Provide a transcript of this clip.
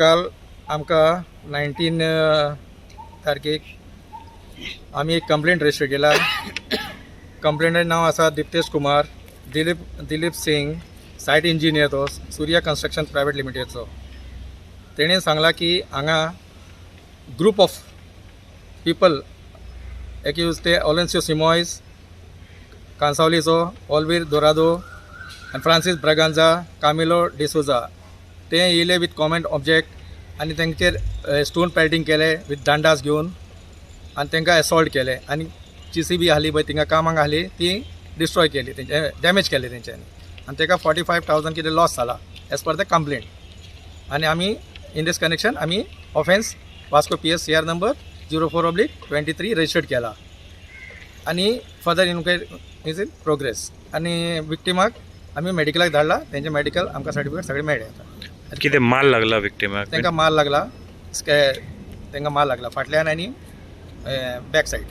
काल आमकां 19 तारखेक आमी एक कंप्लेंट रजिस्टर केला. कंप्लेंटाचें नांव आसा दिप्तेश कुमार, दिलीप सिंग, सायट इंजिनियर तो सूर्या कन्स्ट्रक्शन प्रायवेट लिमिटेडचो. तेणें सांगला की हांगा ग्रूप ऑफ पीपल एक्यूज ते ऑलेन्सियो सिमॉयस, कांसावलीचो, ऑल्वीर दोरादो आनी फ्रांसीस ब्रागांजा, कामिलो डिसोजा ते येयले विथ कॉमेंट ऑब्जेक्ट आनी तेंचेर स्टोन पेल्टिंग केले विथ दांडास घेवन आनी तेंकां एसॉल्ट केले आनी JCB आहली पळय तिंगा कामाक आहली ती डिस्ट्रॉय केली, तेंचे डॅमेज केले तेंच्यांनी आनी तेका 45,000 कितें लॉस जाला एज पर द कंप्लेंट. आनी आमी इन दीस कनेक्शन आमी ऑफेन्स वास्को PS CR नंबर 04/23 रजिस्टर्ड केला आनी further inquiry is in progress. आनी विक्टिमाक आमी मेडिकलाक धाडला, तेंचे मेडिकल आमकां सर्टिफिकेट सगळे मेळ्ळे आता. कितें माल लागला विक्टिमाक? तेंकां माल लागला, तेंकां माल लागला फाटल्यान आनी बॅक सायड.